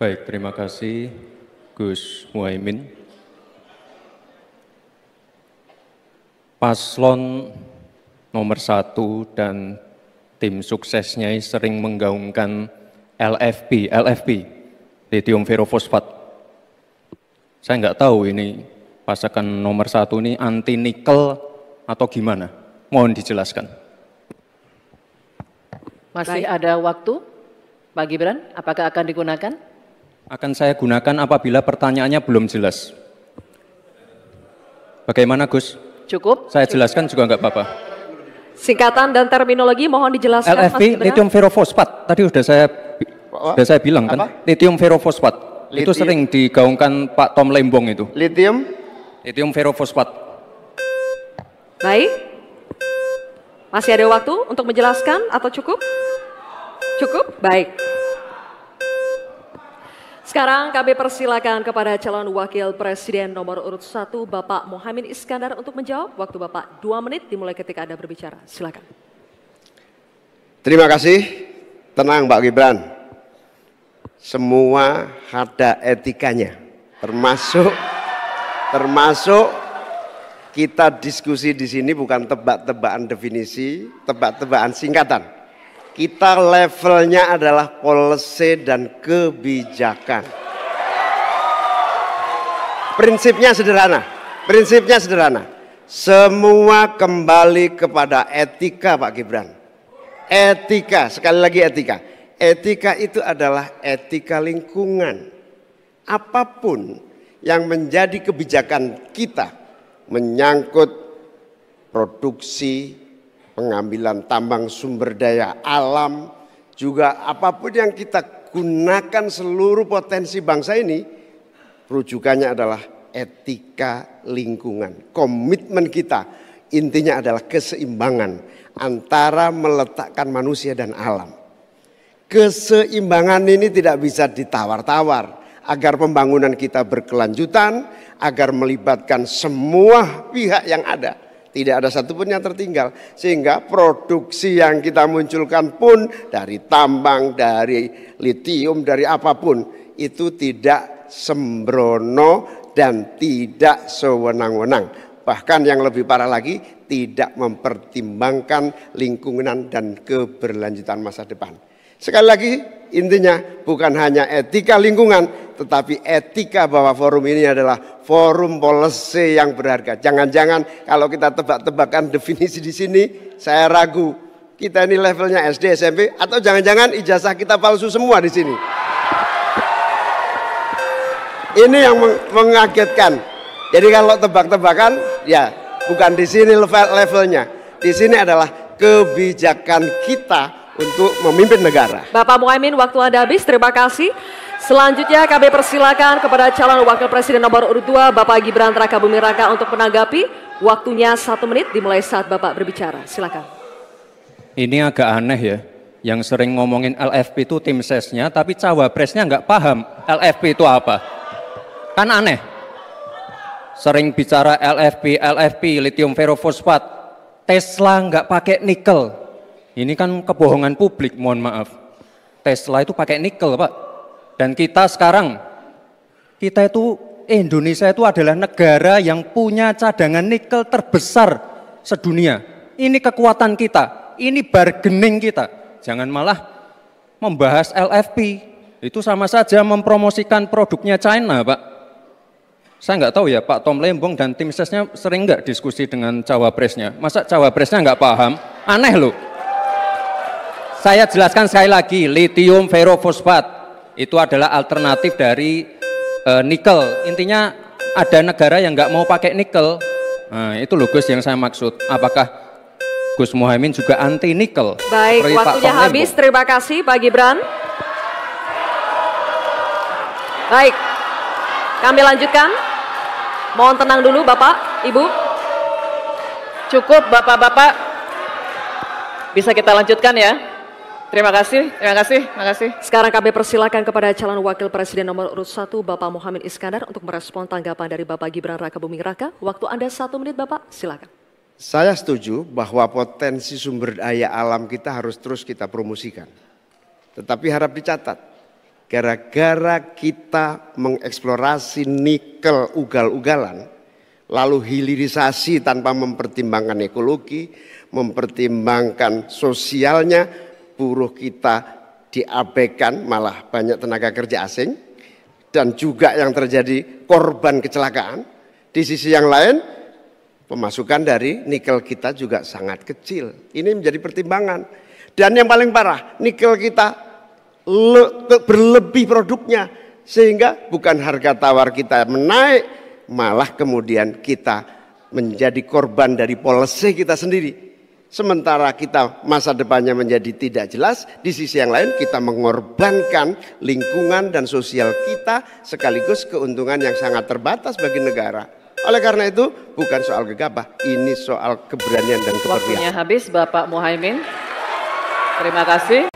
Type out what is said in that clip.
Baik, terima kasih Gus Muhaimin. Paslon nomor 1 dan tim suksesnya sering menggaungkan LFP, lithium ferrofosfat. Saya nggak tahu ini pasangan nomor 1 ini anti nikel atau gimana? Mohon dijelaskan. Masih ada waktu, Pak Gibran, apakah akan digunakan? Akan saya gunakan apabila pertanyaannya belum jelas. Bagaimana Gus? Cukup? Saya jelaskan juga nggak apa-apa. Singkatan dan terminologi mohon dijelaskan. LFP, lithium ferrofosfat. Tadi sudah saya bilang kan, apa? Lithium ferrofosfat. Itu sering digaungkan Pak Tom Lembong itu. Lithium ferrofosfat. Baik. Masih ada waktu untuk menjelaskan atau cukup? Cukup? Baik. Sekarang kami persilakan kepada calon wakil presiden nomor urut 1 Bapak Muhaimin Iskandar untuk menjawab. Waktu Bapak 2 menit dimulai ketika Anda berbicara. Silakan. Terima kasih. Tenang Pak Gibran. Semua ada etikanya. Termasuk kita diskusi di sini bukan tebak-tebakan definisi, tebak-tebakan singkatan. Kita levelnya adalah policy dan kebijakan. Prinsipnya sederhana. Semua kembali kepada etika Pak Gibran. Etika, sekali lagi etika. Etika itu adalah etika lingkungan. Apapun yang menjadi kebijakan kita menyangkut produksi, pengambilan tambang sumber daya alam, juga apapun yang kita gunakan seluruh potensi bangsa ini, rujukannya adalah etika lingkungan. Komitmen kita intinya adalah keseimbangan antara meletakkan manusia dan alam. Keseimbangan ini tidak bisa ditawar-tawar agar pembangunan kita berkelanjutan, agar melibatkan semua pihak yang ada. Tidak ada satupun yang tertinggal. Sehingga produksi yang kita munculkan pun dari tambang, dari litium, dari apapun. Itu tidak sembrono dan tidak sewenang-wenang. Bahkan yang lebih parah lagi, tidak mempertimbangkan lingkungan dan keberlanjutan masa depan. Sekali lagi intinya bukan hanya etika lingkungan, tetapi etika bahwa forum ini adalah forum policy yang berharga. Jangan-jangan kalau kita tebak-tebakan definisi di sini, saya ragu kita ini levelnya SD, SMP, atau jangan-jangan ijazah kita palsu semua di sini. Ini yang mengagetkan. Jadi kalau tebak-tebakan, ya bukan di sini levelnya. Di sini adalah kebijakan kita untuk memimpin negara. Bapak Muhaimin, waktu Anda habis. Terima kasih. Selanjutnya kami persilakan kepada calon wakil presiden nomor urut 2 Bapak Gibran Rakabuming Raka untuk menanggapi. Waktunya 1 menit dimulai saat Bapak berbicara. Silakan. Ini agak aneh ya. Yang sering ngomongin LFP itu tim sesnya, tapi cawapresnya nggak paham LFP itu apa. Kan aneh. Sering bicara LFP, lithium ferrofosfat. Tesla nggak pakai nikel. Ini kan kebohongan publik, mohon maaf. Tesla itu pakai nikel, Pak. Dan kita sekarang, Indonesia itu adalah negara yang punya cadangan nikel terbesar sedunia. Ini kekuatan kita, ini bargaining kita. Jangan malah membahas LFP. Itu sama saja mempromosikan produknya China, Pak. Saya nggak tahu ya, Pak Tom Lembong dan tim sesnya sering nggak diskusi dengan cawapresnya. Masa cawapresnya nggak paham? Aneh loh. Saya jelaskan sekali lagi, lithium ferrofosfat itu adalah alternatif dari nikel. Intinya ada negara yang nggak mau pakai nikel. Nah, itu loh Gus yang saya maksud. Apakah Gus Muhaimin juga anti nikel? Baik, waktunya habis. Terima kasih Pak Gibran. Baik, kami lanjutkan. Mohon tenang dulu Bapak, Ibu. Cukup Bapak-Bapak. Bisa kita lanjutkan ya. Terima kasih. Sekarang kami persilakan kepada calon wakil presiden nomor urut 1 Bapak Muhaimin Iskandar untuk merespon tanggapan dari Bapak Gibran Rakabuming Raka. Waktu Anda 1 menit Bapak, silakan. Saya setuju bahwa potensi sumber daya alam kita harus terus kita promosikan. Tetapi harap dicatat, gara-gara kita mengeksplorasi nikel ugal-ugalan, lalu hilirisasi tanpa mempertimbangkan ekologi, mempertimbangkan sosialnya, buruh kita diabaikan, malah banyak tenaga kerja asing, dan juga yang terjadi korban kecelakaan. Di sisi yang lain, pemasukan dari nikel kita juga sangat kecil. Ini menjadi pertimbangan. Dan yang paling parah, nikel kita berlebih produknya, sehingga bukan harga tawar kita menaik, malah kemudian kita menjadi korban dari policy kita sendiri. Sementara kita masa depannya menjadi tidak jelas, di sisi yang lain kita mengorbankan lingkungan dan sosial kita, sekaligus keuntungan yang sangat terbatas bagi negara. Oleh karena itu bukan soal gegabah, ini soal keberanian dan keberpihakan. Waktunya habis Bapak Muhaimin. Terima kasih.